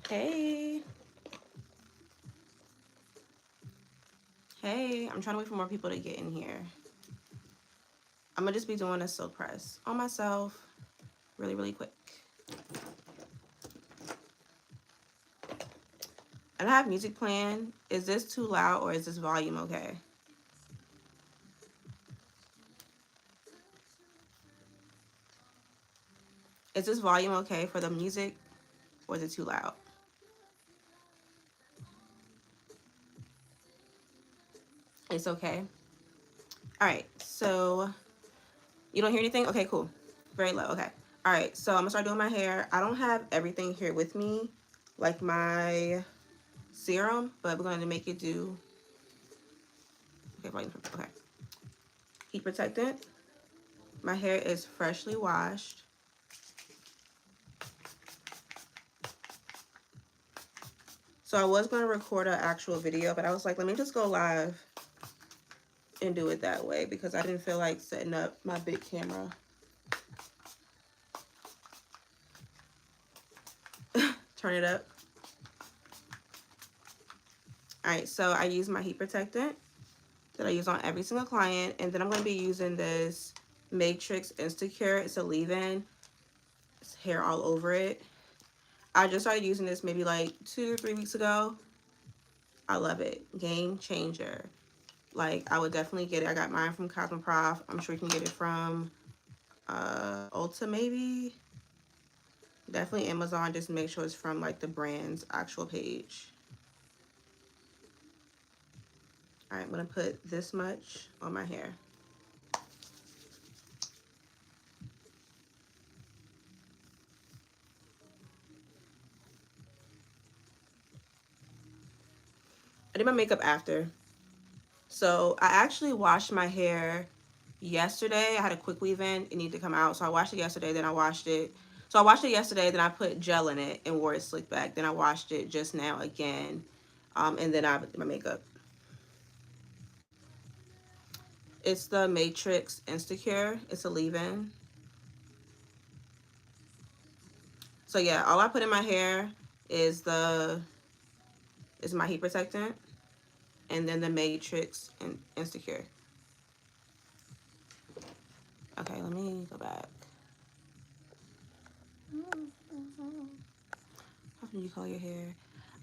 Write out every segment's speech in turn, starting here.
Hey. Hey, I'm trying to wait for more people to get in here. I'm gonna just be doing a silk press on myself really, really quick. And I have music playing. Is this too loud or is this volume okay? Is this volume okay for the music or is it too loud? It's okay. All right, so you don't hear anything? Okay, cool. Very low, okay. All right, so I'm gonna start doing my hair. I don't have everything here with me, like my serum, but we're gonna make it do, okay. Heat protectant. My hair is freshly washed. So I was gonna record an actual video, but I was like, let me just go live and do it that way because I didn't feel like setting up my big camera. Turn it up. All right, so I use my heat protectant that I use on every single client, and then I'm going to be using this Matrix Instacure. It's a leave-in. It's hair all over it. I just started using this maybe like 2 or 3 weeks ago. I love it. Game changer. Like, I would definitely get it. I got mine from Cosmoprof. I'm sure you can get it from Ulta maybe. Definitely Amazon. Just make sure it's from like the brand's actual page. All right, I'm going to put this much on my hair. I did my makeup after. So I actually washed my hair yesterday. I had a quick weave in. It needed to come out. So I washed it yesterday, then I washed it. So I washed it yesterday, then I put gel in it and wore it slick back. Then I washed it just now again. And then I did my makeup. It's the Matrix Instacure. It's a leave-in. So yeah, all I put in my hair is my heat protectant and then the Matrix and Instacure. Okay, let me go back. How often do you color your hair?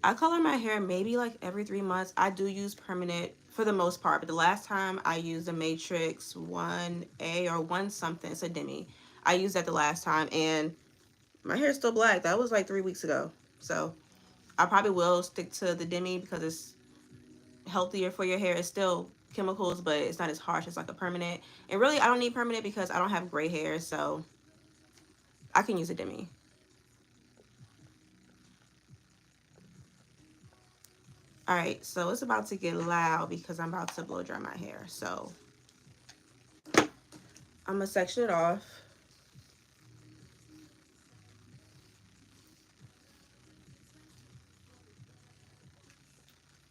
I color my hair maybe like every 3 months. I do use permanent for the most part, but the last time I used the Matrix 1A or 1 something, it's a demi. I used that the last time and my hair is still black. That was like 3 weeks ago. So I probably will stick to the demi because it's healthier for your hair. It's still chemicals, but it's not as harsh as like a permanent. And really, I don't need permanent because I don't have gray hair, so I can use a demi. All right, so it's about to get loud because I'm about to blow dry my hair. So I'm gonna section it off.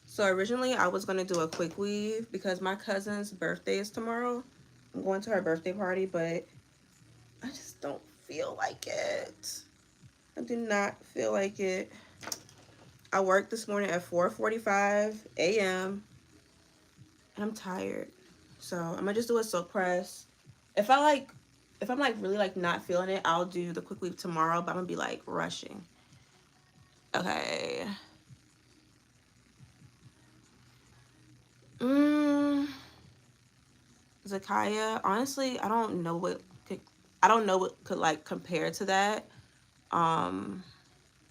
So originally I was gonna do a quick weave because my cousin's birthday is tomorrow. I'm going to her birthday party, but I just don't feel like it. I do not feel like it. I worked this morning at 4:45 a.m. and I'm tired. So I'm gonna just do a silk press. If I'm like really like not feeling it, I'll do the quick weave tomorrow, but I'm gonna be like rushing. Okay. Zakaya, honestly, I don't know what could like compare to that. I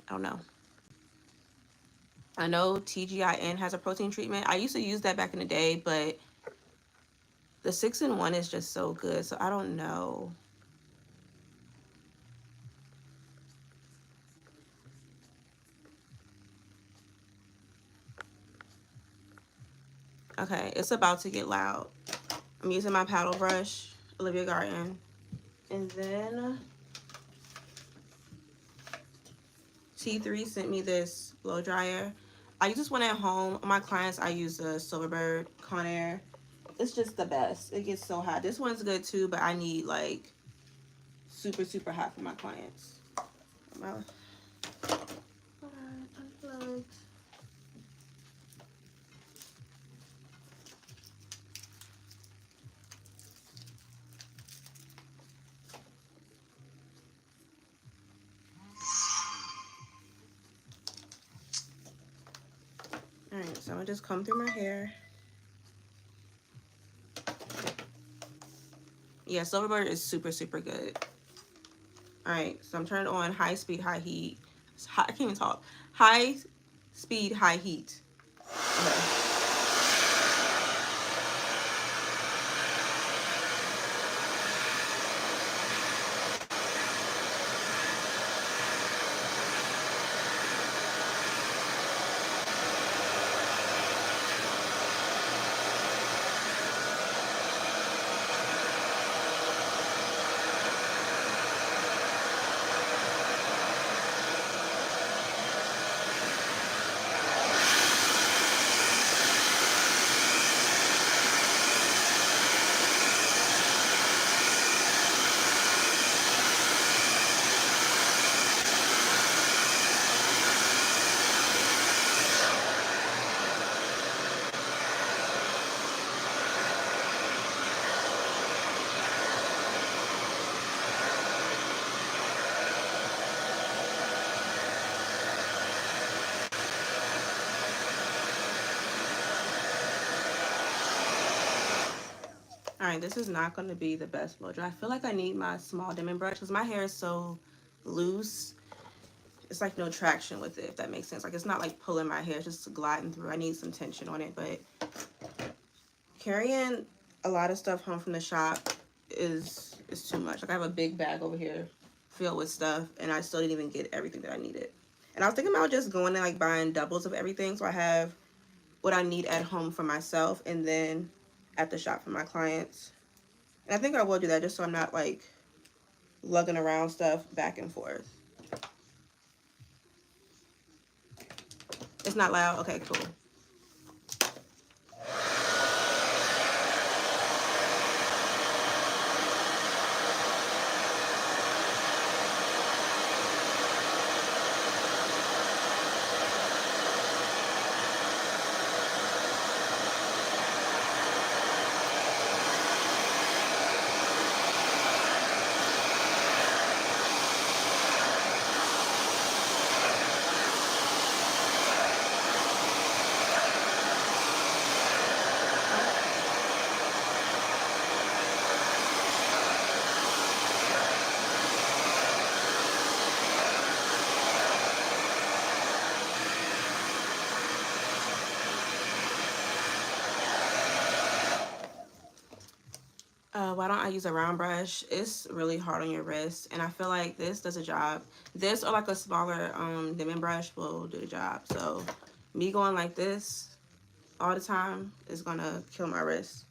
don't know. I know TGIN has a protein treatment. I used to use that back in the day, but the 6-in-1 is just so good. So I don't know. Okay, it's about to get loud. I'm using my paddle brush, Olivia Garden. And then T3 sent me this blow dryer. I use this one at home. On my clients, I use the Silverbird Conair. It's just the best. It gets so hot. This one's good too, but I need like super, super hot for my clients. Unplugged. Alright, so I'm gonna just comb through my hair. Yeah, Silverbird is super, super good. Alright, so I'm turning on high speed, high heat. I can't even talk. High speed, high heat. Okay. Alright, this is not going to be the best blow dry. I feel like I need my small diamond brush because my hair is so loose. It's like no traction with it, if that makes sense. Like it's not like pulling my hair, it's just gliding through. I need some tension on it, but carrying a lot of stuff home from the shop is too much. Like I have a big bag over here filled with stuff and I still didn't even get everything that I needed. And I was thinking about just going and like buying doubles of everything so I have what I need at home for myself and then at the shop for my clients. And I think I will do that just so I'm not like lugging around stuff back and forth. It's not loud? Okay, cool. Why don't I use a round brush? It's really hard on your wrist, and I feel like this does a job. This or like a smaller diamond brush will do the job. So me going like this all the time is gonna kill my wrist.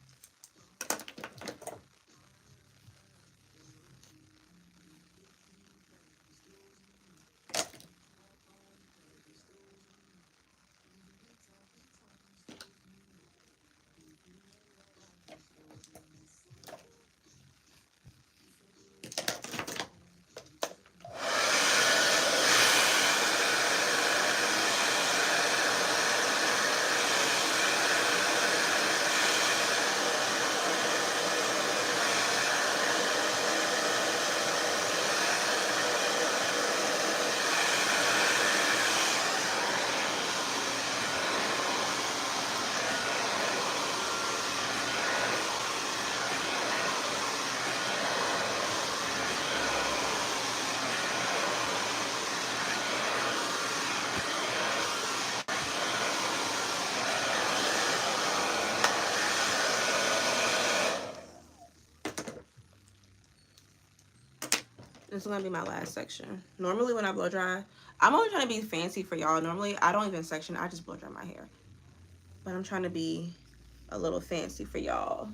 This is gonna be my last section. Normally when I blow dry, I'm only trying to be fancy for y'all. Normally I don't even section, I just blow dry my hair. But I'm trying to be a little fancy for y'all.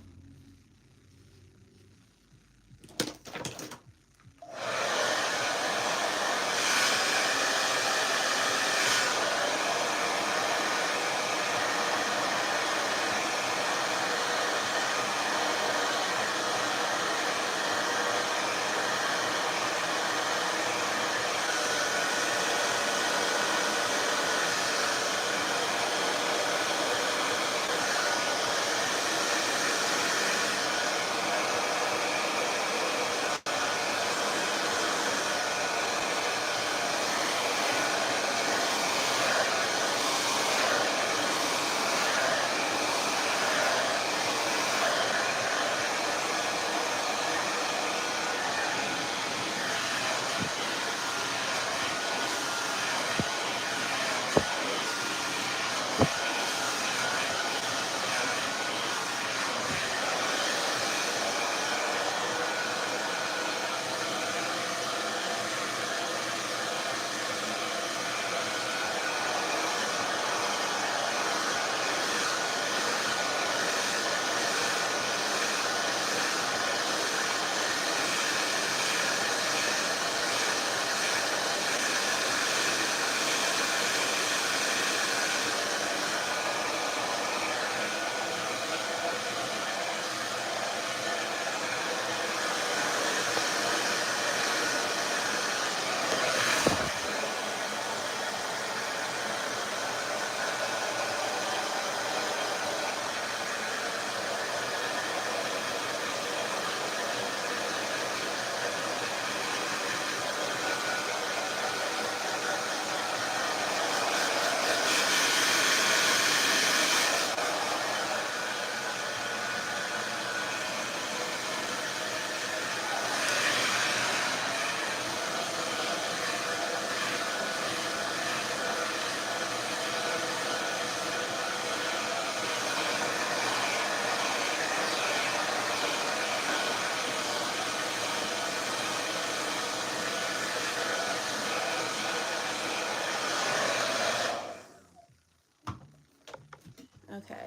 Okay.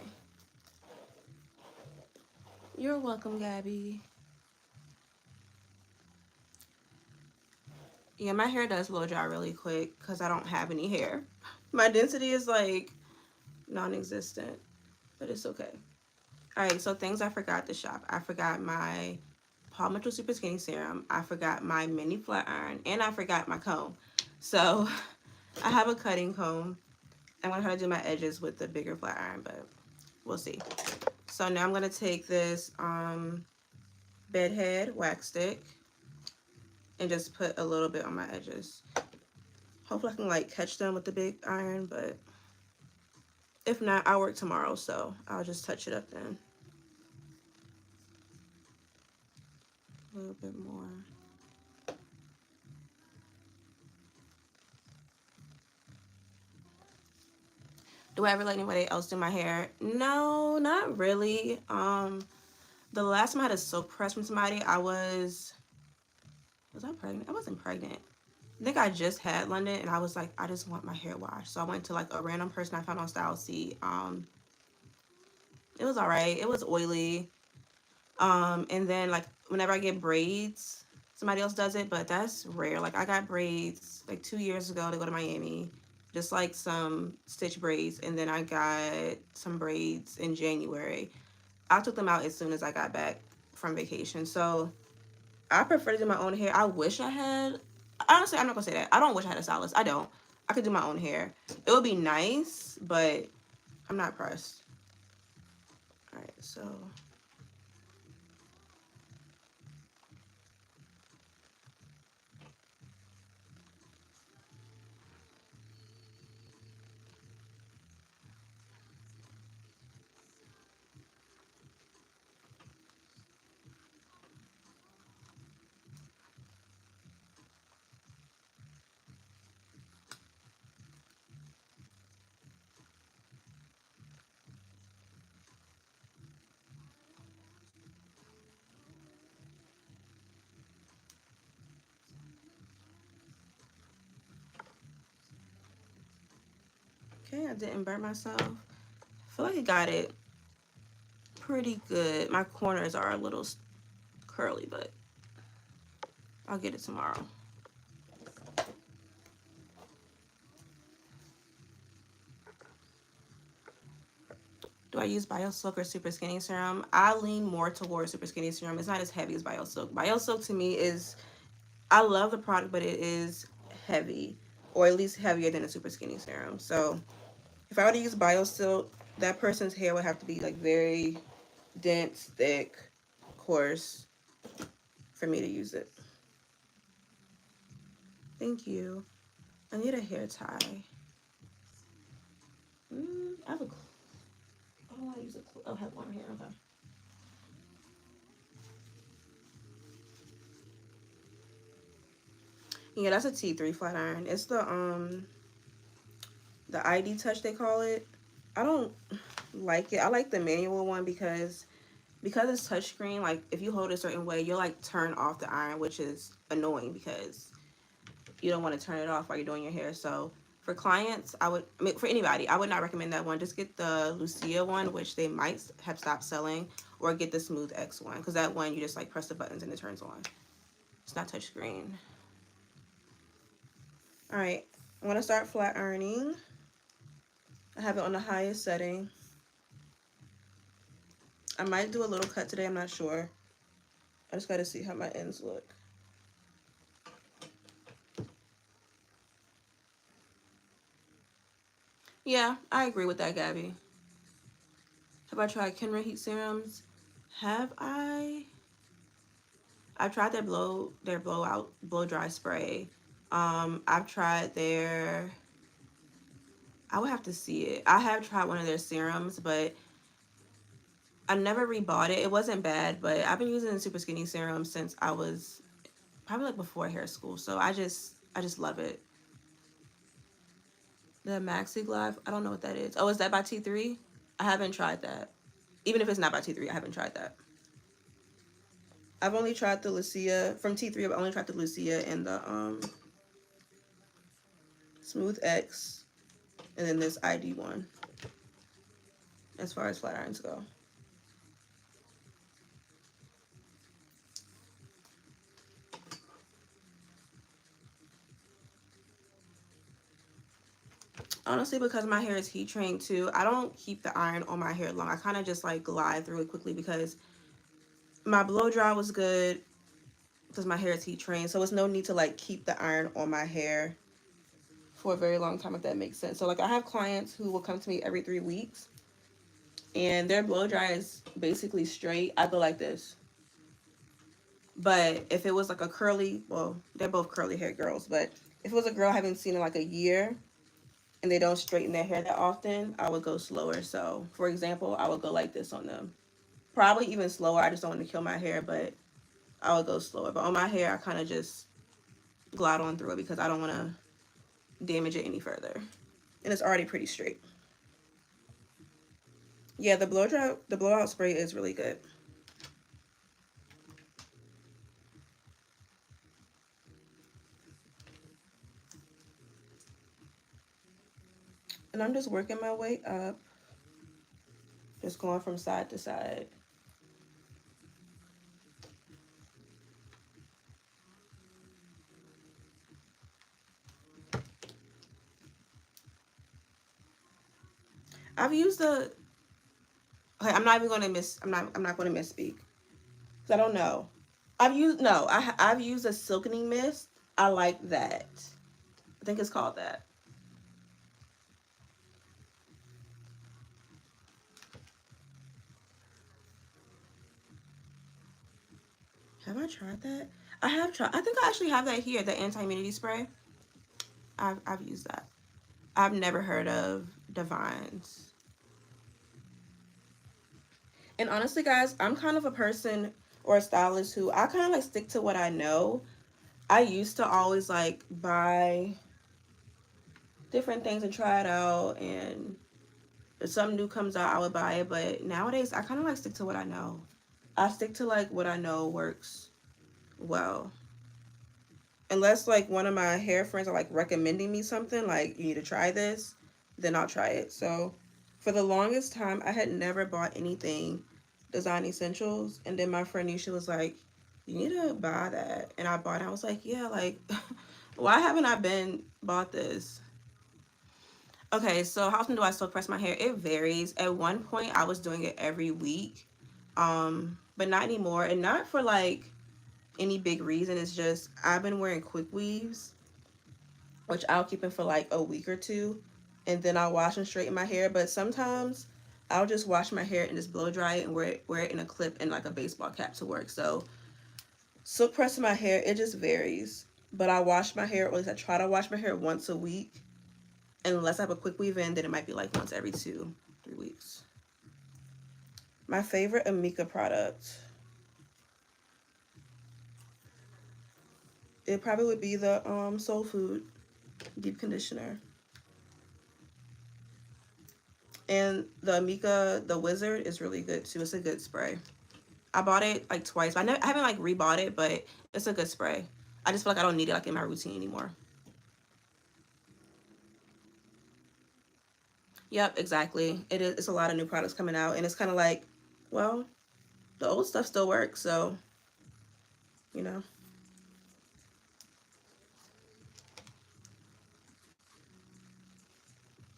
You're welcome, Gabby. Yeah, my hair does blow dry really quick because I don't have any hair. My density is like non-existent, but it's okay. All right, so things I forgot to shop. I forgot my Paul Mitchell Super Skinny Serum. I forgot my mini flat iron, and I forgot my comb. So I have a cutting comb. I'm gonna try to do my edges with the bigger flat iron, but we'll see. So now I'm gonna take this bedhead wax stick and just put a little bit on my edges. Hopefully I can like catch them with the big iron, but if not, I work tomorrow, so I'll just touch it up then. A little bit more. Do I ever let anybody else do my hair? No, not really. The last time I had a silk press from somebody, was I pregnant? I wasn't pregnant. I think I just had London, and I was like, I just want my hair washed. So I went to like a random person I found on Style Seat. It was all right. It was oily. And then like whenever I get braids, somebody else does it, but that's rare. Like I got braids like 2 years ago to go to Miami, just like some stitch braids, and then I got some braids in January. I took them out as soon as I got back from vacation. So I prefer to do my own hair. I wish I had. Honestly, I'm not gonna say that. I don't wish I had a stylist. I don't. I could do my own hair. It would be nice, but I'm not pressed. All right, so okay, I didn't burn myself. I feel like I got it pretty good. My corners are a little curly, but I'll get it tomorrow. Do I use BioSilk or Super Skinny Serum? I lean more towards Super Skinny Serum. It's not as heavy as BioSilk. BioSilk to me is, I love the product, but it is heavy, or at least heavier than a Super Skinny Serum. So if I were to use BioSilk, that person's hair would have to be like very dense, thick, coarse for me to use it. Thank you. I need a hair tie. I have a, I don't want to use a, oh, I have one here, okay. Yeah, that's a T3 flat iron. It's the ID Touch, they call it. I don't like it. I like the manual one because it's touchscreen. Like if you hold it a certain way, you'll like turn off the iron, which is annoying because you don't want to turn it off while you're doing your hair. So for clients, I mean, for anybody, I would not recommend that one. Just get the Lucia one, which they might have stopped selling, or get the Smooth X one, because that one you just like press the buttons and it turns on. It's not touchscreen. All right, I'm gonna start flat ironing. I have it on the highest setting. I might do a little cut today, I'm not sure. I just gotta see how my ends look. Yeah, I agree with that, Gabby. Have I tried Kenra heat serums? Have I? I've tried their blow dry spray. I've tried their, I would have to see it. I have tried one of their serums, but I never rebought it. It wasn't bad, but I've been using the Super Skinny Serum since I was probably like before hair school. So I just love it. The Maxi Glide, I don't know what that is. Oh, is that by T3? I haven't tried that. Even if it's not by T3, I haven't tried that. I've only tried the Lucia from T3. I've only tried the Lucia and the Smooth X, and then this ID one. As far as flat irons go. Honestly, because my hair is heat trained too, I don't keep the iron on my hair long. I kind of just like glide through it quickly because my blow dry was good because my hair is heat trained. So it's no need to like keep the iron on my hair for a very long time, if that makes sense. So like I have clients who will come to me every 3 weeks and their blow dry is basically straight. I go like this. But if it was like a curly, well, they're both curly hair girls, but if it was a girl I haven't seen in like a year and they don't straighten their hair that often, I would go slower. So for example, I would go like this on them. Probably even slower. I just don't want to kill my hair, but I would go slower. But on my hair, I kind of just glide on through it because I don't want to damage it any further. And it's already pretty straight. Yeah, the blowout spray is really good. And I'm just working my way up. Just going from side to side. I've used the, okay, I'm not even going to I'm not going to misspeak. Cuz I don't know. I've used a silkening mist. I like that. I think it's called that. Have I tried that? I have tried. I think I actually have that here, the anti-humidity spray. I've used that. I've never heard of Divines. And honestly, guys, I'm kind of a person or a stylist who I kind of like stick to what I know. I used to always like buy different things and try it out, and if something new comes out, I would buy it. But nowadays, I kind of like stick to what I know. I stick to like what I know works well. Unless like one of my hair friends are like recommending me something, like you need to try this, then I'll try it. So for the longest time, I had never bought anything Design Essentials. And then my friend Nisha was like, you need to buy that. And I bought it. I was like, yeah, like, why haven't I been bought this? Okay, so how often do I silk press my hair? It varies. At one point, I was doing it every week, but not anymore. And not for like any big reason. It's just I've been wearing quick weaves, which I'll keep in for like a week or two, and then I'll wash and straighten my hair. But sometimes I'll just wash my hair and just blow dry it and wear it in a clip and like a baseball cap to work. So silk pressing my hair, it just varies. But I wash my hair, or at least I try to wash my hair once a week. Unless I have a quick weave in, then it might be like once every 2-3 weeks. My favorite Amika product, it probably would be the Soul Food deep conditioner. And the Amika, the Wizard, is really good too. It's a good spray. I bought it like twice. I haven't like rebought it, but it's a good spray. I just feel like I don't need it like in my routine anymore. Yep, exactly. It is. It's a lot of new products coming out, and it's kind of like, well, the old stuff still works, so you know.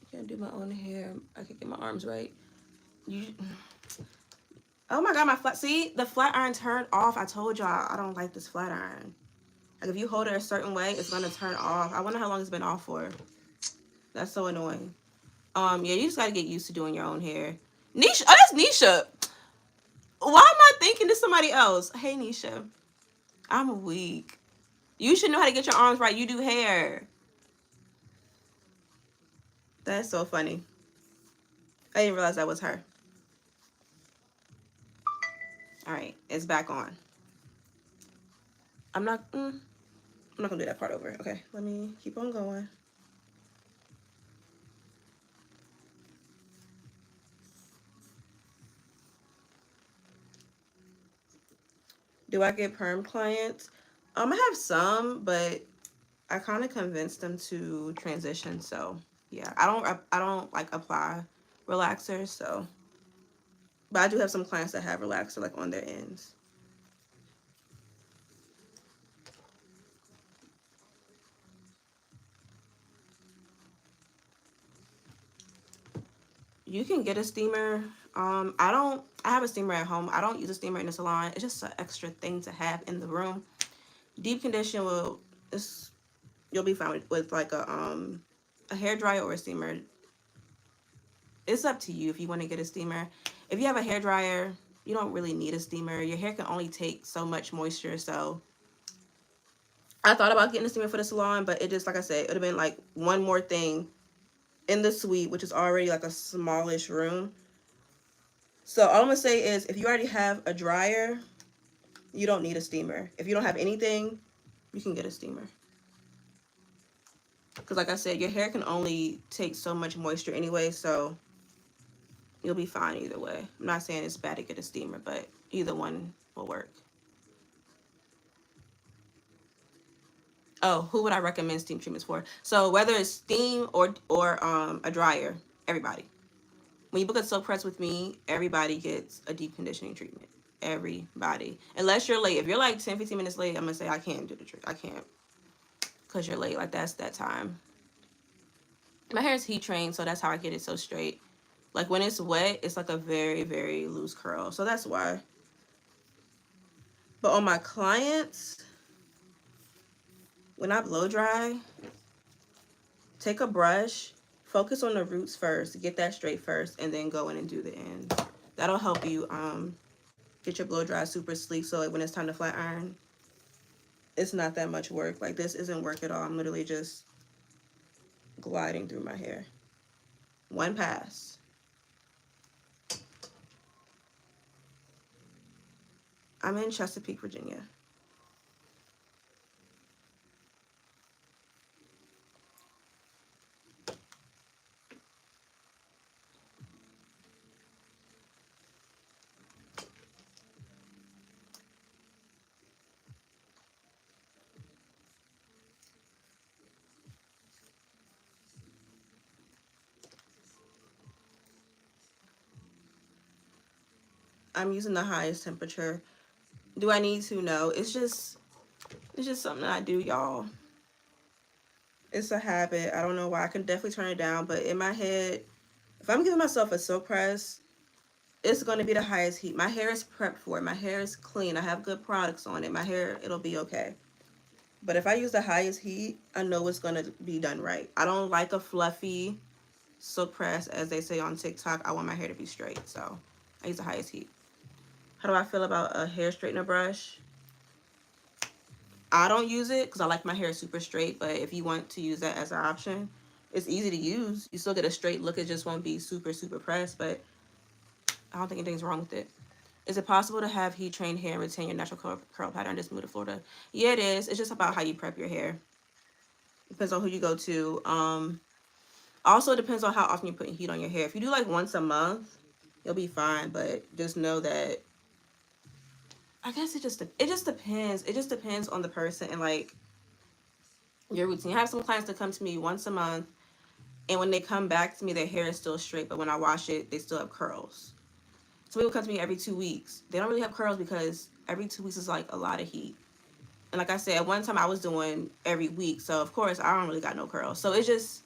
I can't do my own hair. I can get my arms right. You. Oh my god, my flat. See, the flat iron turned off. I told y'all I don't like this flat iron. Like if you hold it a certain way, it's gonna turn off. I wonder how long it's been off for. That's so annoying. Yeah, you just gotta get used to doing your own hair. Nisha, oh, that's Nisha. Why am I thinking to somebody else? Hey, Nisha, I'm weak. You should know how to get your arms right. You do hair. That's so funny. I didn't realize that was her. All right, it's back on. I'm not gonna do that part over. Okay, let me keep on going. Do I get perm clients? I have some, but I kind of convinced them to transition. So yeah, I don't like apply relaxers. So, but I do have some clients that have relaxer like on their ends. You can get a steamer. I don't. I have a steamer at home. I don't use a steamer in the salon. It's just an extra thing to have in the room. Deep condition will. It's, you'll be fine with like a hair dryer or a steamer. It's up to you if you want to get a steamer. If you have a hair dryer, you don't really need a steamer. Your hair can only take so much moisture. So I thought about getting a steamer for the salon, but it just, like I said, it would have been like one more thing in the suite, which is already like a smallish room. So all I'm gonna say is, if you already have a dryer, you don't need a steamer. If you don't have anything, you can get a steamer. Because like I said, your hair can only take so much moisture anyway, so you'll be fine either way. I'm not saying it's bad to get a steamer, but either one will work. Oh, who would I recommend steam treatments for? So whether it's steam or a dryer, everybody. When you book a silk press with me, everybody gets a deep conditioning treatment. Everybody. Unless you're late. If you're like 10, 15 minutes late, I'm going to say I can't do the trick. I can't. Because you're late. Like, that's that time. My hair is heat trained, so that's how I get it so straight. Like, when it's wet, it's like a very, very loose curl. So that's why. But on my clients, when I blow dry, take a brush, focus on the roots first, get that straight first, and then go in and do the ends. That'll help you get your blow dry super sleek, so like when it's time to flat iron, it's not that much work. Like, this isn't work at all. I'm literally just gliding through my hair. One pass. I'm in Chesapeake, Virginia. I'm using the highest temperature. Do I need to? No. It's just something that I do, y'all. It's a habit. I don't know why. I can definitely turn it down, but in my head, if I'm giving myself a silk press, it's going to be the highest heat. My hair is prepped for it. My hair is clean. I have good products on it. My hair, it'll be okay. But if I use the highest heat, I know it's going to be done right. I don't like a fluffy silk press, as they say on TikTok. I want my hair to be straight, so I use the highest heat. How do I feel about a hair straightener brush? I don't use it because I like my hair super straight, but if you want to use that as an option, it's easy to use. You still get a straight look. It just won't be super, super pressed, but I don't think anything's wrong with it. Is it possible to have heat trained hair and retain your natural curl pattern? Just move to Florida. Yeah, it is. It's just about how you prep your hair. Depends on who you go to. Also, it depends on how often you're putting heat on your hair. If you do like once a month, you'll be fine. But just know that I guess it just depends. It just depends on the person and like your routine. I have some clients that come to me once a month, and when they come back to me, their hair is still straight, but when I wash it, they still have curls. Some people come to me every 2 weeks. They don't really have curls because every 2 weeks is like a lot of heat. And like I said, at one time I was doing every week, so of course I don't really got no curls. So it just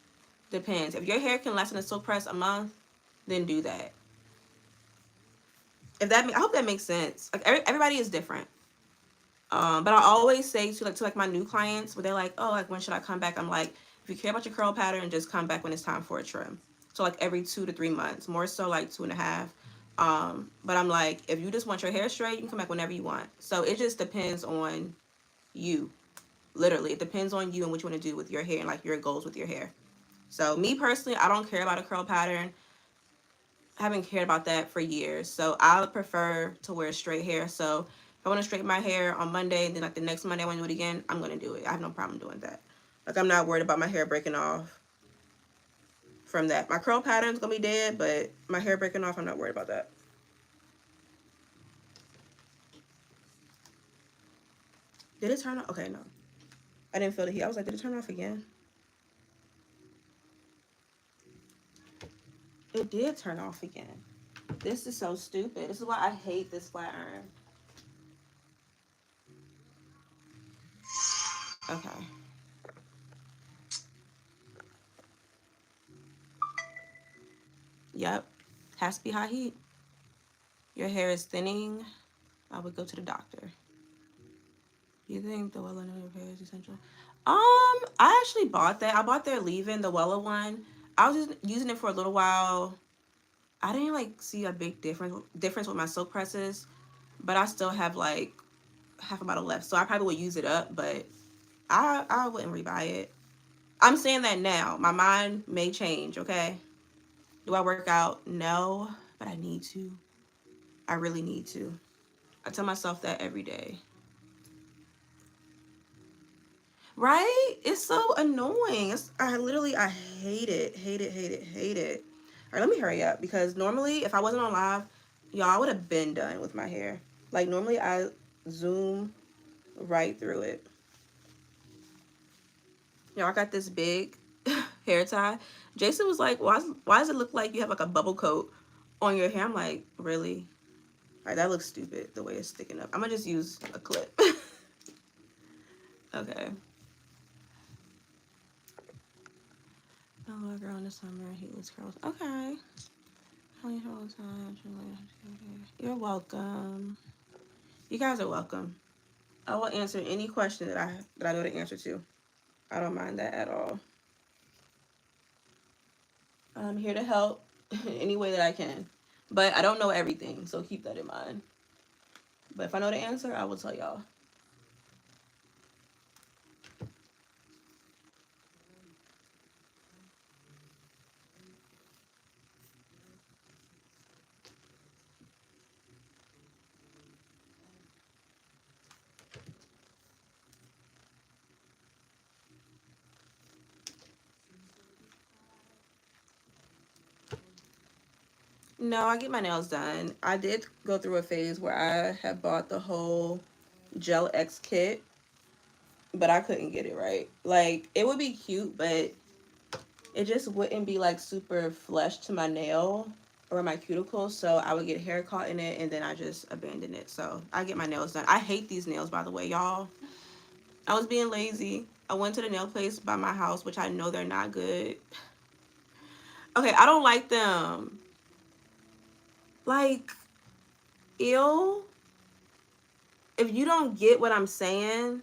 depends. If your hair can last in a silk press a month, then do that. I hope that makes sense. Like everybody is different. But I always say to my new clients, where they're like, oh, like when should I come back? I'm like, if you care about your curl pattern, just come back when it's time for a trim. So like every 2 to 3 months, more so like 2.5. But I'm like, if you just want your hair straight, you can come back whenever you want. So it just depends on you. Literally, it depends on you and what you want to do with your hair and like your goals with your hair. So me personally, I don't care about a curl pattern. I haven't cared about that for years. So I prefer to wear straight hair. So if I want to straighten my hair on Monday and then like the next Monday I want to do it again, I'm going to do it. I have no problem doing that. Like I'm not worried about my hair breaking off from that. My curl pattern's going to be dead, but my hair breaking off, I'm not worried about that. Did it turn off? Okay, no. I didn't feel the heat. I was like, did it turn off again? It did turn off again. This is so stupid. This is why I hate this flat iron. Okay. Yep. Has to be high heat. Your hair is thinning. I would go to the doctor. You think the Wella no repair is essential? I actually bought that. I bought their leave-in, the Wella one. I was just using it for a little while. I didn't like see a big difference with my silk presses, but I still have like half a bottle left, so I probably would use it up. But I wouldn't rebuy it. I'm saying that now. My mind may change. Okay. Do I work out? No, but I need to. I really need to. I tell myself that every day. Right? It's so annoying. I hate it. Hate it, hate it, hate it. All right, let me hurry up because normally if I wasn't on live, y'all, I would have been done with my hair. Like normally I zoom right through it. Y'all, I got this big hair tie. Jason was like, why does it look like you have like a bubble coat on your hair? I'm like, really? All right, that looks stupid the way it's sticking up. I'm gonna just use a clip. Okay. Oh, girl in the summer, heatless curls. Okay. You're welcome. You guys are welcome. I will answer any question that I know the answer to. I don't mind that at all. I'm here to help any way that I can. But I don't know everything, so keep that in mind. But if I know the answer, I will tell y'all. No, I get my nails done. I did go through a phase where I had bought the whole Gel X kit, but I couldn't get it right. Like, it would be cute, but it just wouldn't be like super flush to my nail or my cuticles, so I would get hair caught in it and then I just abandon it. So I get my nails done. I hate these nails, by the way, y'all. I was being lazy. I went to the nail place by my house, which I know they're not good. Okay, I don't like them. Like, ew. If you don't get what I'm saying,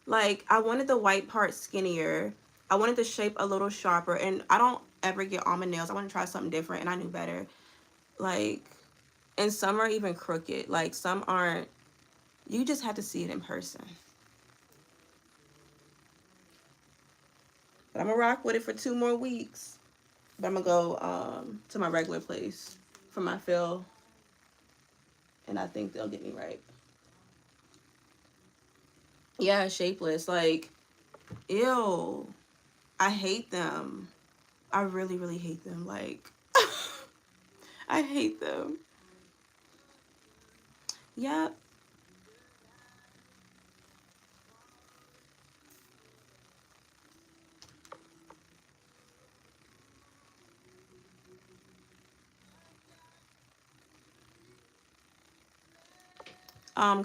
like, I wanted the white part skinnier. I wanted the shape a little sharper, and I don't ever get almond nails. I want to try something different, and I knew better. Like, and some are even crooked. Like, some aren't. You just have to see it in person. But I'm gonna rock with it for 2 more weeks. But I'm gonna go to my regular place for my fill, and I think they'll get me right. Yeah, shapeless. Like, ew. I hate them. I really, really hate them. Like, I hate them. Yep.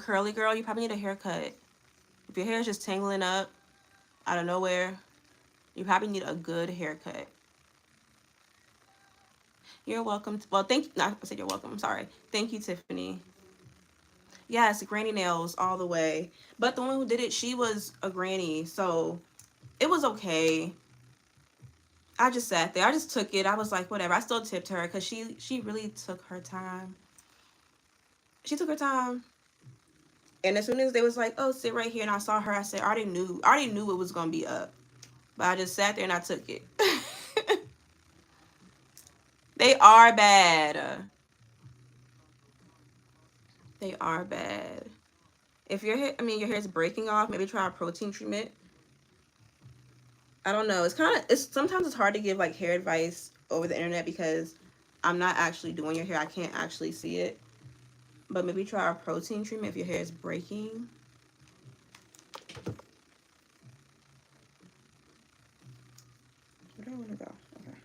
Curly girl, you probably need a haircut. If your hair is just tangling up out of nowhere, you probably need a good haircut. You're welcome. Well, thank you. No, I said you're welcome. I'm sorry. Thank you, Tiffany. Yes, granny nails all the way. But the one who did it, she was a granny, so it was okay. I just sat there. I just took it. I was like, whatever. I still tipped her because she really took her time. She took her time. And as soon as they was like, oh, sit right here, and I saw her, I said, I already knew it was gonna be up. But I just sat there and I took it. They are bad. They are bad. If your hair, your hair is breaking off, maybe try a protein treatment. I don't know. It's sometimes it's hard to give like hair advice over the internet because I'm not actually doing your hair. I can't actually see it. But maybe try a protein treatment if your hair is breaking. Where do I want to go? Okay.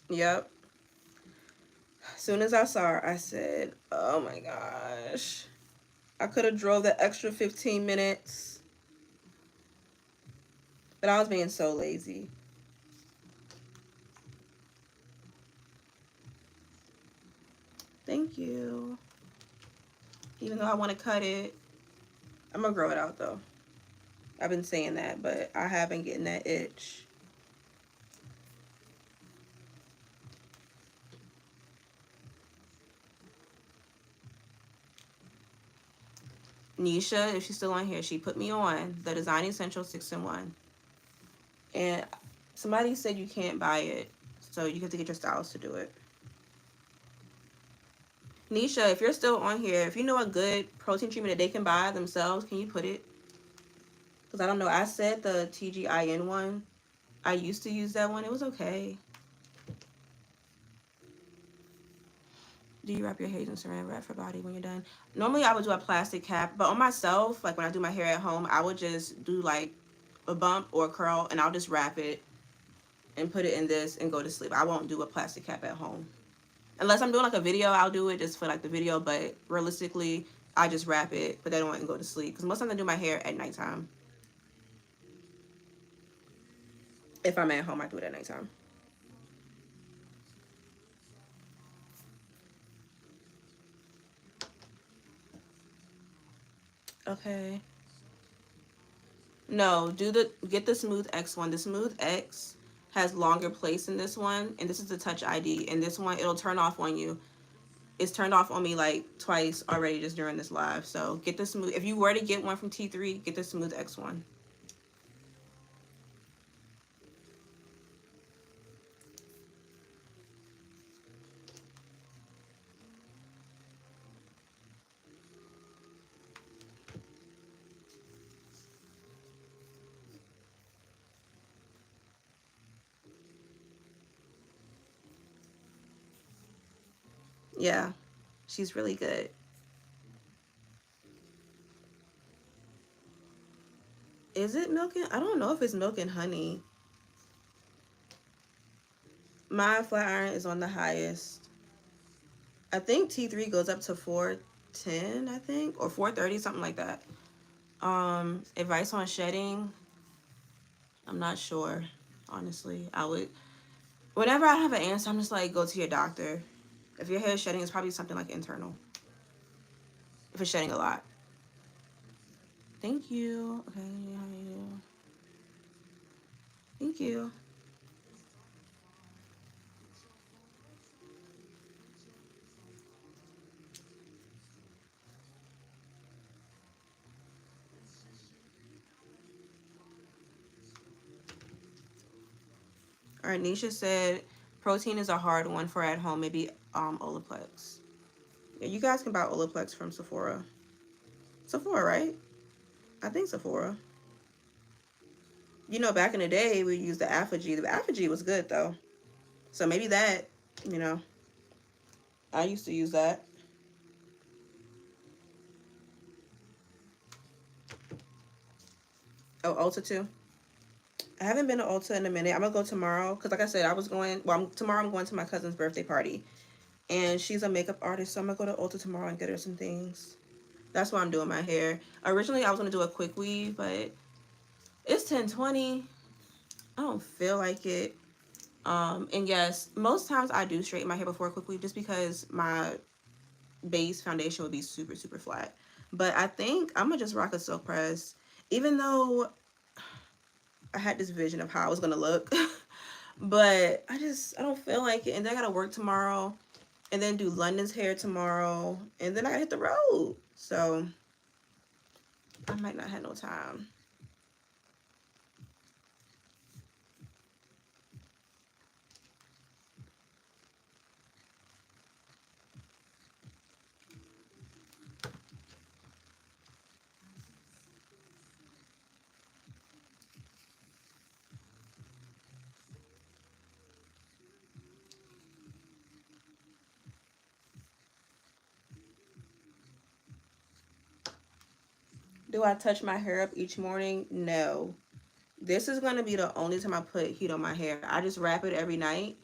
Yep. As soon as I saw her, I said, oh my gosh. I could have drove the extra 15 minutes. But I was being so lazy. Thank you. Even though I want to cut it, I'm going to grow it out though. I've been saying that, but I have been getting that itch. Nisha, if she's still on here, she put me on the Design Essential 6-in-1. And somebody said you can't buy it, so you have to get your stylist to do it. Nisha, if you're still on here, if you know a good protein treatment that they can buy themselves, can you put it? Because I don't know. I said the TGIN one. I used to use that one. It was okay. Do you wrap your hair in saran wrap for body when you're done? Normally, I would do a plastic cap, but on myself, like when I do my hair at home, I would just do like a bump or a curl, and I'll just wrap it and put it in this and go to sleep. I won't do a plastic cap at home. Unless I'm doing like a video, I'll do it just for like the video, but realistically, I just wrap it, put that on and go to sleep. Because most times I do my hair at nighttime. If I'm at home, I do it at nighttime. Okay. No, get the Smooth X one. The Smooth X has longer place in this one, and this is the Touch ID. And this one, it'll turn off on you. It's turned off on me like twice already just during this live. So get the Smooth. If you were to get one from T3, get the Smooth X one. Yeah, she's really good. Is it milk and, I don't know if it's milk and honey. My flat iron is on the highest. I think T3 goes up to 410, I think, or 430, something like that. Advice on shedding, I'm not sure. Honestly, I would, whenever I have an answer, I'm just like, go to your doctor. If your hair is shedding, it's probably something like internal. If it's shedding a lot. Thank you. Okay, thank you. All right, Nisha said protein is a hard one for at home. Maybe Olaplex. Yeah, you guys can buy Olaplex from Sephora. Sephora, right? I think Sephora. You know, back in the day, we used the Apogee. The Apogee was good though. So maybe that, you know, I used to use that. Oh, Ulta too. I haven't been to Ulta in a minute. I'm gonna go tomorrow because, like I said, I was going. Well, tomorrow I'm going to my cousin's birthday party, and she's a makeup artist, so I'm gonna go to Ulta tomorrow and get her some things. That's why I'm doing my hair. Originally, I was gonna do a quick weave, but it's 10:20. I don't feel like it. And yes, most times I do straighten my hair before a quick weave just because my base foundation would be super, super flat. But I think I'm gonna just rock a silk press, even though I had this vision of how I was gonna look. But I don't feel like it. And then I gotta work tomorrow, and then do London's hair tomorrow, and then I gotta hit the road. So I might not have no time. Do I touch my hair up each morning? No. This is gonna be the only time I put heat on my hair. I just wrap it every night,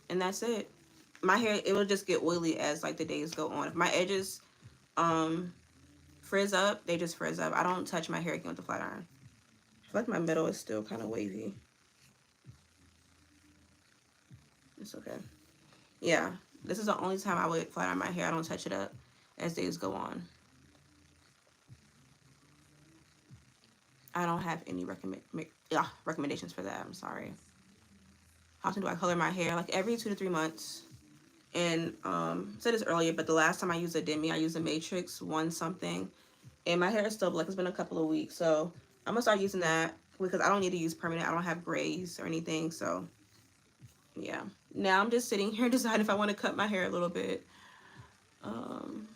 and that's it. My hair, it will just get oily as like the days go on. If my edges um frizz up, they just frizz up. I don't touch my hair again with the flat iron. I feel like my middle is still kind of wavy. It's okay. Yeah, this is the only time I would flat iron my hair. I don't touch it up as days go on. I don't have any recommendations for that. I'm sorry. How often do I color my hair? Like every 2 to 3 months. And I said this earlier, but the last time I used a demi, I used a Matrix one something, and my hair is still black. It's been a couple of weeks, so I'm gonna start using that because I don't need to use permanent. I don't have grays or anything, so yeah. Now I'm just sitting here deciding if I want to cut my hair a little bit. Um,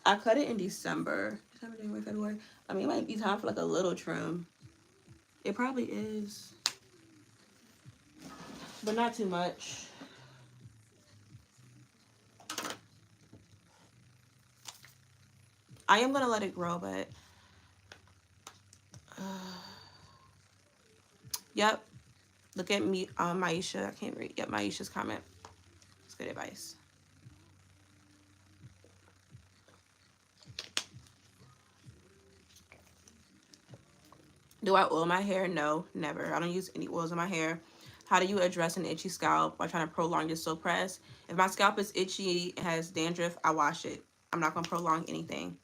I cut it in December. December, January, February. I mean, it might be time for like a little trim. It probably is, but not too much. I am gonna let it grow, but yep. Look at me, Maisha. I can't read. Yep, Maisha's comment. It's good advice. Do I oil my hair? No, never. I don't use any oils in my hair. How do you address an itchy scalp while trying to prolong your silk press? If my scalp is itchy and has dandruff, I wash it. I'm not gonna prolong anything.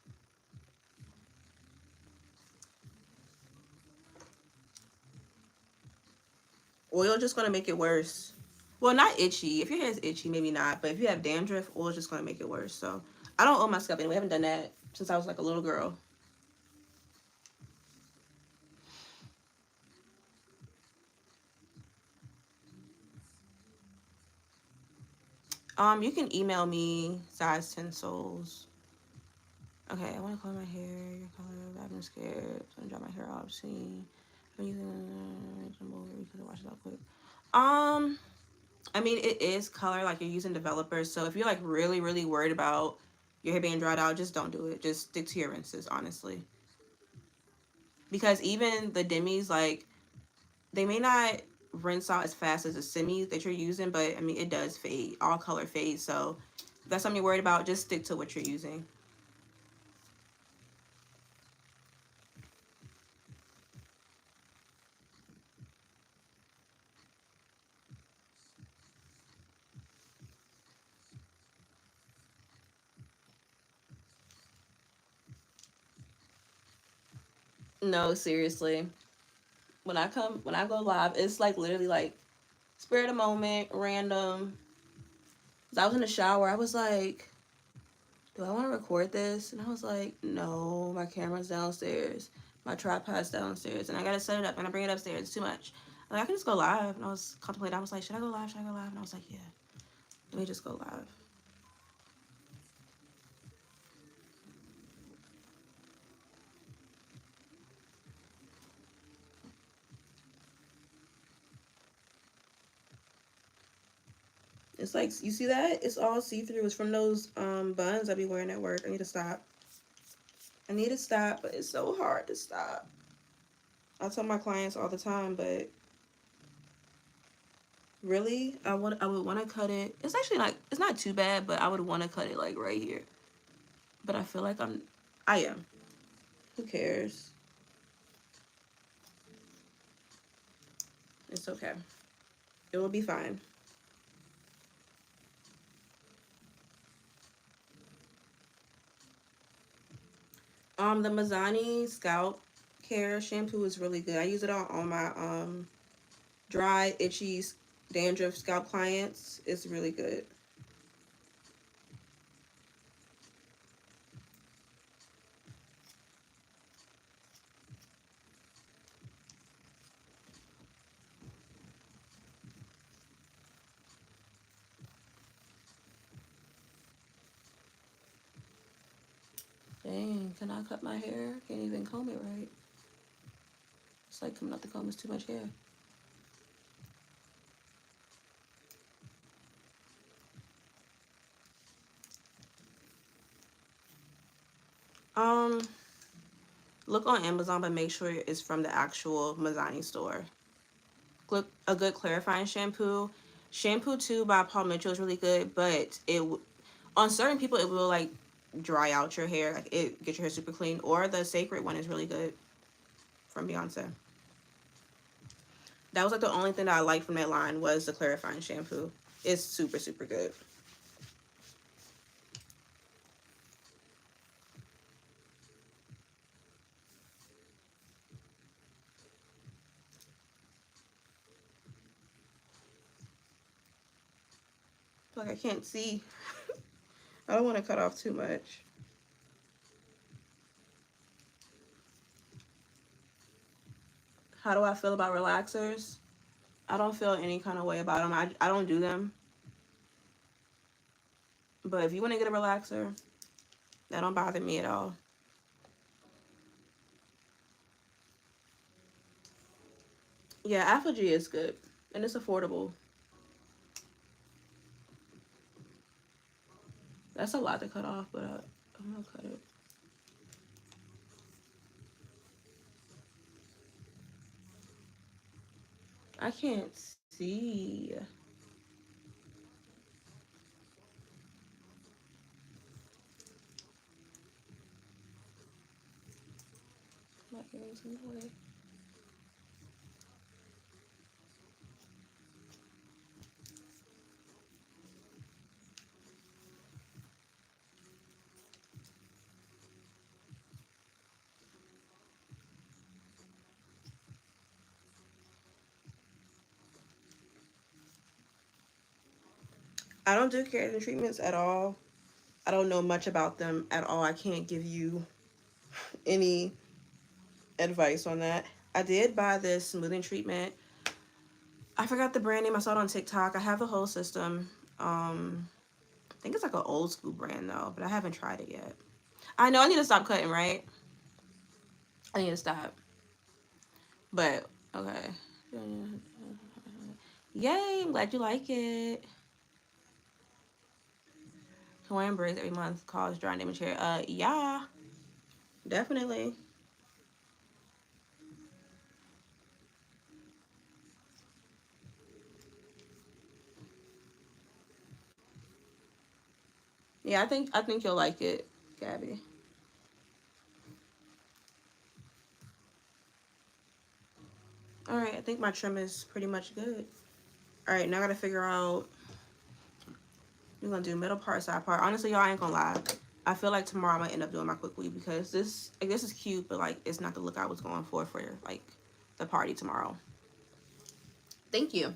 Oil just gonna make it worse. Well, not itchy. If your hair is itchy, maybe not. But if you have dandruff, oil is just gonna make it worse. So I don't oil my scalp anyway. I haven't done that since I was like a little girl. You can email me size 10 souls. Okay, I want to color my hair. Your color. I've been scared. I'm gonna dry my hair off. See, I'm using some over because I wash it out quick. Um, I mean, it is color, like you're using developers. So if you're like really, really worried about your hair being dried out, just don't do it. Just stick to your rinses, honestly. Because even the demis, like, they may not rinse out as fast as the semis that you're using, but I mean, it does fade. All color fades. So if that's something you're worried about, just stick to what you're using. No, seriously. When I go live, it's like literally like spare the moment, random. 'Cause I was in the shower. I was like, do I want to record this? And I was like, no, my camera's downstairs. My tripod's downstairs. And I got to set it up and I bring it upstairs. It's too much. Like, I can just go live. And I was contemplating. I was like, should I go live? Should I go live? And I was like, yeah, let me just go live. It's like, you see that? It's all see-through. It's from those buns I be wearing at work. I need to stop. I need to stop, but it's so hard to stop. I tell my clients all the time, but really, I would want to cut it. It's actually not, it's not too bad, but I would want to cut it like right here. But I feel like I am. Who cares? It's okay. It will be fine. The Mazani scalp care shampoo is really good. I use it on my dry, itchy, dandruff scalp clients. It's really good. Dang, can I cut my hair? Can't even comb it right. It's like coming out the comb is too much hair. Um, look on Amazon, but make sure it's from the actual Mazani store. Look, a good clarifying shampoo. Shampoo 2 by Paul Mitchell is really good, but on certain people it will like dry out your hair, like it get your hair super clean. Or the Sacred one is really good from Beyonce. That was like the only thing that I liked from that line was the clarifying shampoo. It's super, super good. Like I can't see. I don't want to cut off too much. How do I feel about relaxers? I don't feel any kind of way about them. I don't do them. But if you want to get a relaxer, that don't bother me at all. Yeah, Apogee is good. And it's affordable. That's a lot to cut off, but I'm gonna cut it. I can't see. My earrings in the way. I don't do keratin treatments at all. I don't know much about them at all. I can't give you any advice on that. I did buy this smoothing treatment. I forgot the brand name. I saw it on TikTok. I have the whole system. I think it's like an old school brand though, but I haven't tried it yet. I know I need to stop cutting, right? I need to stop. But okay. Yay, I'm glad you like it. Hawaiian braids every month cause dry and damage hair. Yeah, definitely. Yeah, I think you'll like it, Gabby. All right, I think my trim is pretty much good. All right, now I gotta figure out. We're gonna do middle part, side part. Honestly, y'all, I ain't gonna lie. I feel like tomorrow I might end up doing my quick weave because this is cute, but like it's not the look I was going for like the party tomorrow. Thank you.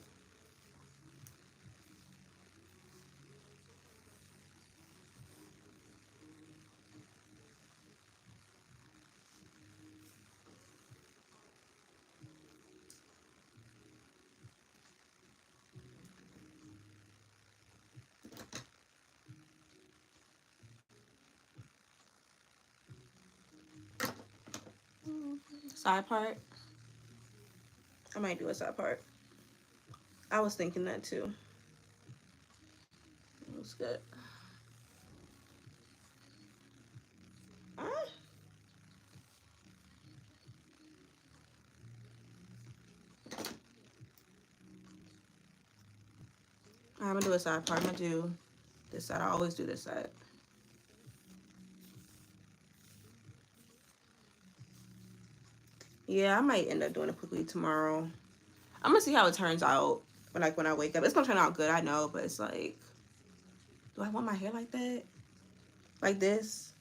Side part. I might do a side part. I was thinking that too. It was good. Ah, I'm gonna do a side part. I'm gonna do this side. I always do this side. Yeah, I might end up doing a quick weave tomorrow. I'm gonna see how it turns out when I wake up. It's gonna turn out good, I know, but it's like, do I want my hair like that? Like this?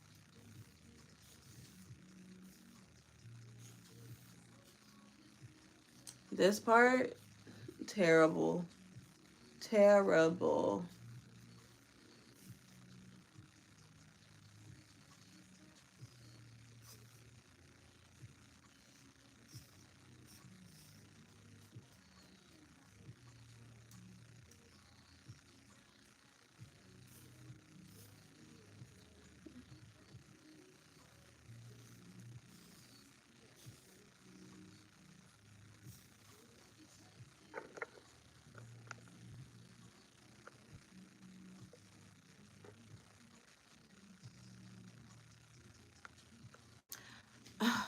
This part? Terrible. Terrible.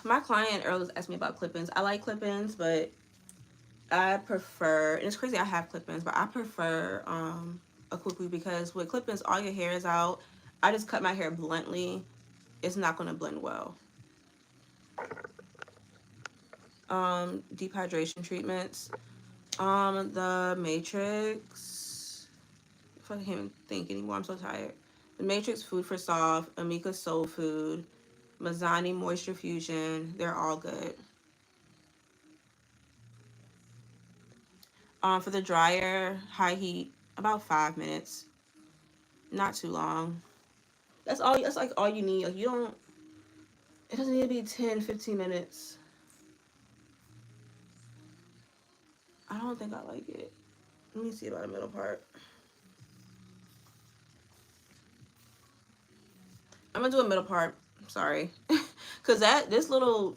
My client earlier asked me about clip-ins. I like clip-ins, but I prefer, and it's crazy I have clip-ins, but I prefer a quick weave because with clip-ins, all your hair is out. I just cut my hair bluntly. It's not going to blend well. Deep hydration treatments. The Matrix. If I can't even think anymore, I'm so tired. The Matrix Food for Soft, Amika Soul Food, Mazzani Moisture Fusion. They're all good. For the dryer, high heat, about 5 minutes. Not too long. That's all. That's like all you need. Like you don't. It doesn't need to be 10, 15 minutes. I don't think I like it. Let me see about the middle part. I'm gonna do a middle part. Sorry, cause this little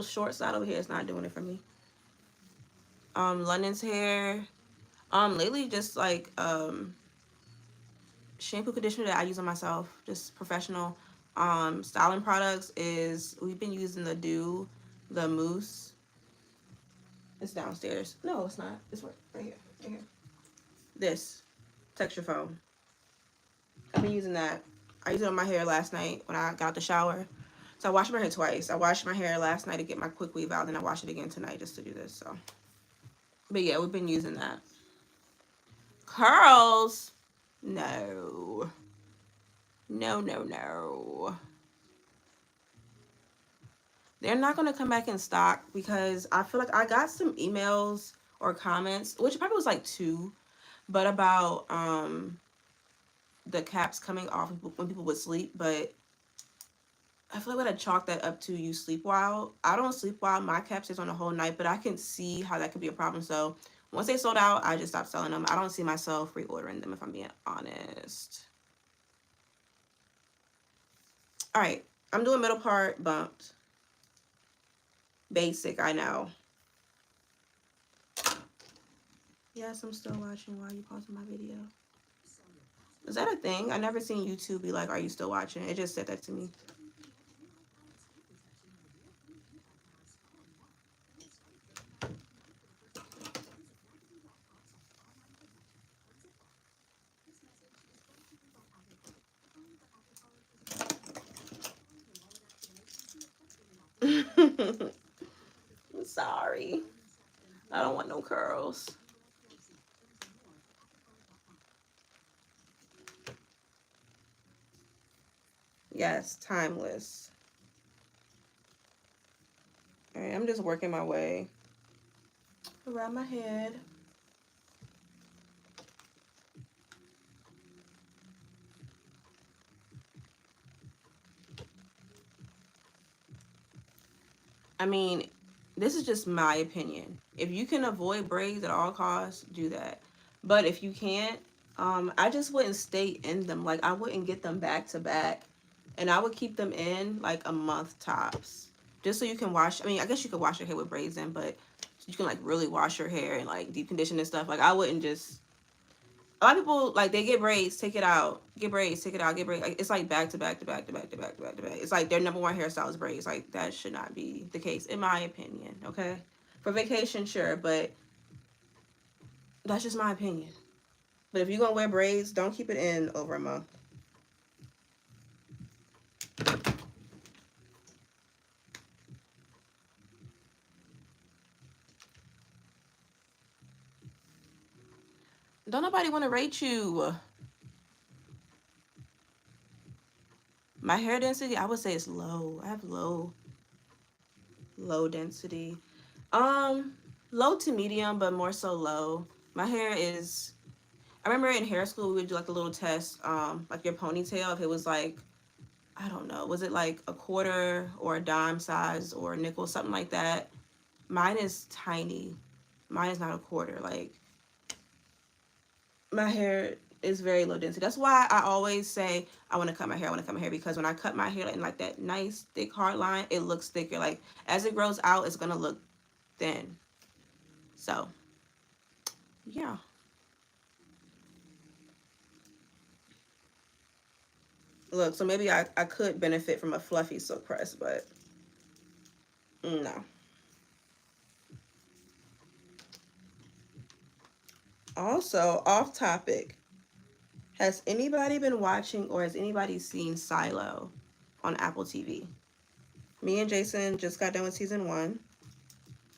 short side over here is not doing it for me. London's hair. Lately just like shampoo conditioner that I use on myself, just professional. Styling products is we've been using the mousse. It's downstairs. No, it's not. It's right here. Right here. This texture foam. I've been using that. I used it on my hair last night when I got out the shower. So I washed my hair twice. I washed my hair last night to get my quick weave out, then I washed it again tonight just to do this. So, but yeah, we've been using that. Curls? No, no, no, no. They're not gonna come back in stock because I feel like I got some emails or comments, which probably was like two, but about the caps coming off when people would sleep, but I feel like we gotta chalk that up to you sleep while. I don't sleep while. My cap stays on the whole night, but I can see how that could be a problem. So once they sold out, I just stopped selling them. I don't see myself reordering them if I'm being honest. All right, I'm doing middle part bumped. Basic, I know. Yes, I'm still watching while you pausing my video. Is that a thing? I never seen YouTube be like, are you still watching? It just said that to me. I'm sorry. I don't want no curls. Yes, timeless. All right, I'm just working my way around my head. I mean, this is just my opinion. If you can avoid braids at all costs, do that. But if you can't, I just wouldn't stay in them. Like I wouldn't get them back to back, and I would keep them in like a month tops, just so you can wash. I mean, I guess you could wash your hair with braids in, but you can like really wash your hair and like deep condition and stuff. Like I wouldn't just. A lot of people like they get braids, take it out, get braids, take it out, get braids. Like, it's like back to back to back to back to back to back to back. It's like their number one hairstyle is braids. Like that should not be the case, in my opinion. Okay, for vacation, sure, but that's just my opinion. But if you're gonna wear braids, don't keep it in over a month. Don't nobody want to rate you. My hair density, I would say it's low. I have low density. Um, Low to medium, but more so low. My hair is. I remember in hair school we would do like a little test, like your ponytail. If it was like, I don't know, was it like a quarter or a dime size or a nickel, something like that. Mine is tiny. Mine is not a quarter. Like my hair is very low density. That's why I always say I want to cut my hair. I want to cut my hair because when I cut my hair in like that nice thick hard line, it looks thicker. Like as it grows out, it's gonna look thin. So yeah. Look, so maybe I could benefit from a fluffy silk press, but no. Also, off topic, has anybody been watching or has anybody seen Silo on Apple TV? Me and Jason just got done with season 1.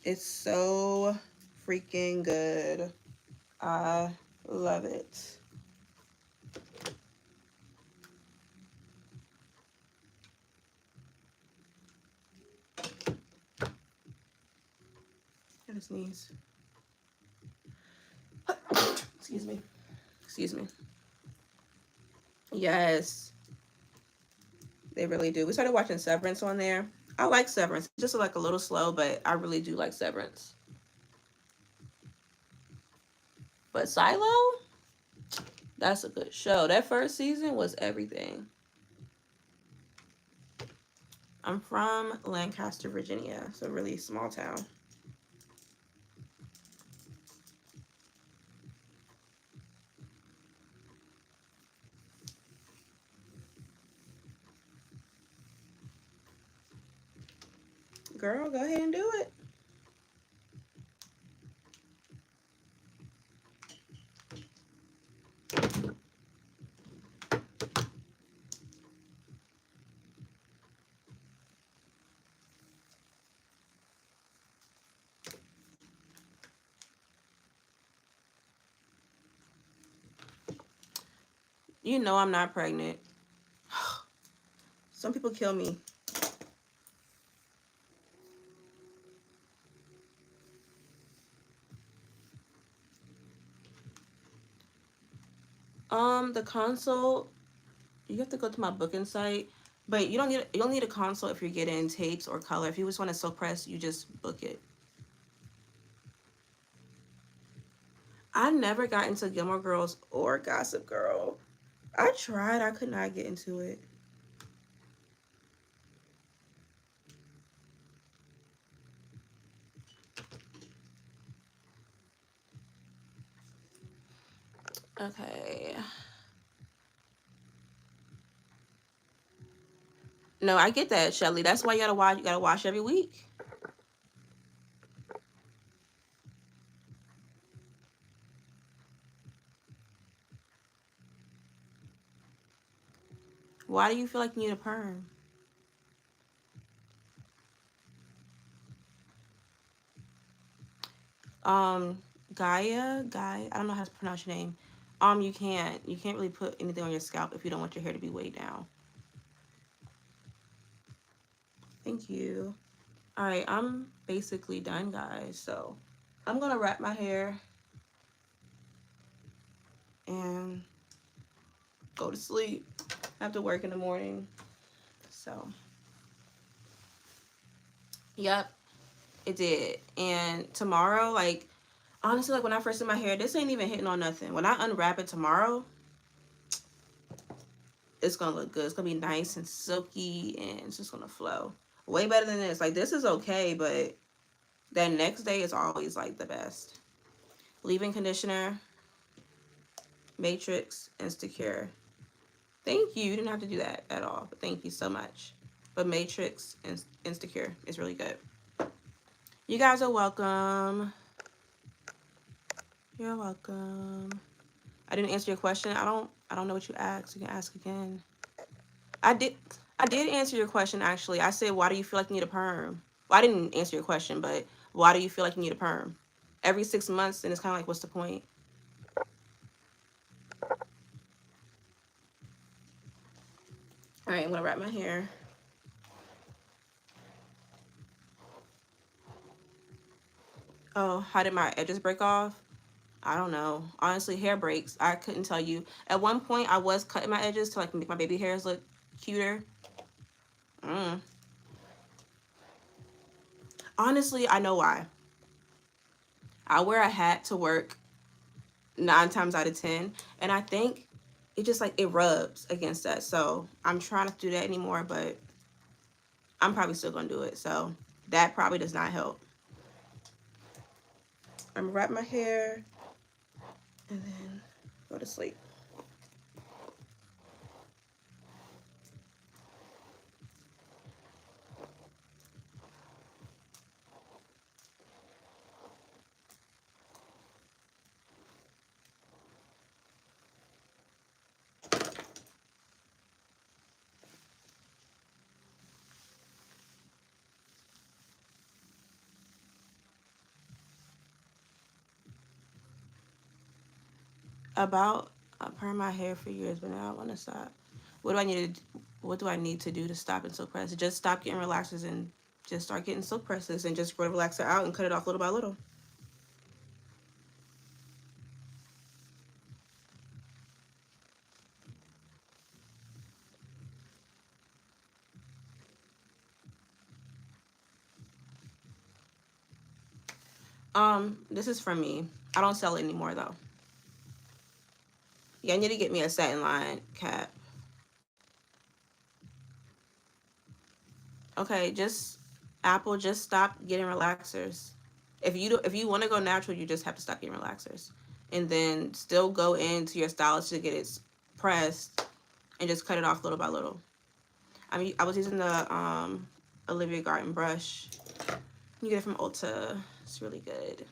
It's so freaking good. I love it. I gotta sneeze. Excuse me. Excuse me. Yes, they really do. We started watching Severance on there. I like Severance. Just like a little slow, but I really do like Severance. But Silo, that's a good show. That first season was everything. I'm from Lancaster, Virginia. It's a really small town. Girl, go ahead and do it. You know I'm not pregnant. Some people kill me. The console, you have to go to my booking site, but you don't need a console if you're getting tapes or color. If you just want to silk press, you just book it. I never got into Gilmore Girls or Gossip Girl. I tried, I could not get into it. Okay. No, I get that, Shelly. That's why you gotta wash. You gotta wash every week. Why do you feel like you need a perm? Um, Guy. I don't know how to pronounce your name. You can't really put anything on your scalp if you don't want your hair to be weighed down. Thank you. All right, I'm basically done, guys. So I'm gonna wrap my hair and go to sleep. I have to work in the morning. So, yep, it did. And tomorrow, like, honestly, like when I first did my hair, this ain't even hitting on nothing. When I unwrap it tomorrow, it's gonna look good. It's gonna be nice and silky and it's just gonna flow. Way better than this. Like, this is okay, but that next day is always like the best. Leave-in conditioner, Matrix, Insecure. Thank you. You didn't have to do that at all, but thank you so much. But Matrix and Insecure is really good. You guys are welcome. You're welcome. I didn't answer your question. I don't know what you asked. You can ask again. I did I did answer your question actually. I said why do you feel like you need a perm? Well, I didn't answer your question, but why do you feel like you need a perm? Every 6 months, and it's kind of like, what's the point? All right, I'm gonna wrap my hair. Oh, how did my edges break off? I don't know. Honestly, hair breaks. I couldn't tell you. At one point, I was cutting my edges to like make my baby hairs look cuter. Mm. Honestly, I know why. I wear a hat to work 9 times out of 10, and I think it just like it rubs against that. So I'm trying not to do that anymore, but I'm probably still gonna do it. So that probably does not help. I'm gonna wrap my hair and then go to sleep. About I perm my hair for years, but now I want to stop. What do I need to What do I need to do to stop and silk press? Just stop getting relaxers and just start getting silk presses and just grow the relaxer out and cut it off little by little. This is from me. I don't sell it anymore though. Yeah, I need to get me a satin line cap. Okay, just Apple, just stop getting relaxers. If you want to go natural, you just have to stop getting relaxers, and then still go into your stylist to get it pressed, and just cut it off little by little. I mean, I was using the Olivia Garden brush. You get it from Ulta. It's really good.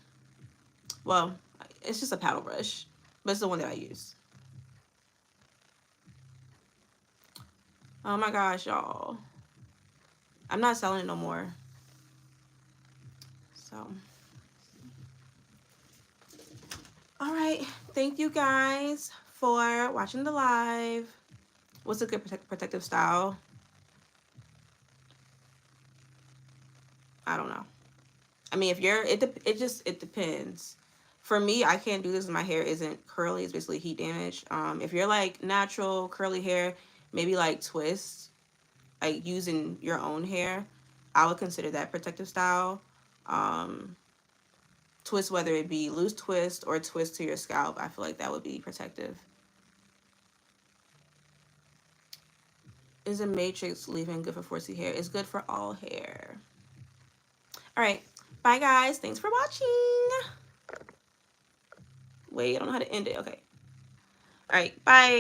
Well, it's just a paddle brush, but it's the one that I use. Oh my gosh, y'all! I'm not selling it no more. So, all right. Thank you guys for watching the live. What's a good protective style? I don't know. I mean, if you're it depends. For me, I can't do this. My hair isn't curly. It's basically heat damage. If you're like natural curly hair, maybe like twist, like using your own hair, I would consider that protective style. Um, Twist, whether it be loose twist or twist to your scalp, I feel like that would be protective. Is a matrix leave-in good for 4C hair? It's good for all hair. All right. Bye, guys. Thanks for watching. Wait, I don't know how to end it. Okay. All right, bye.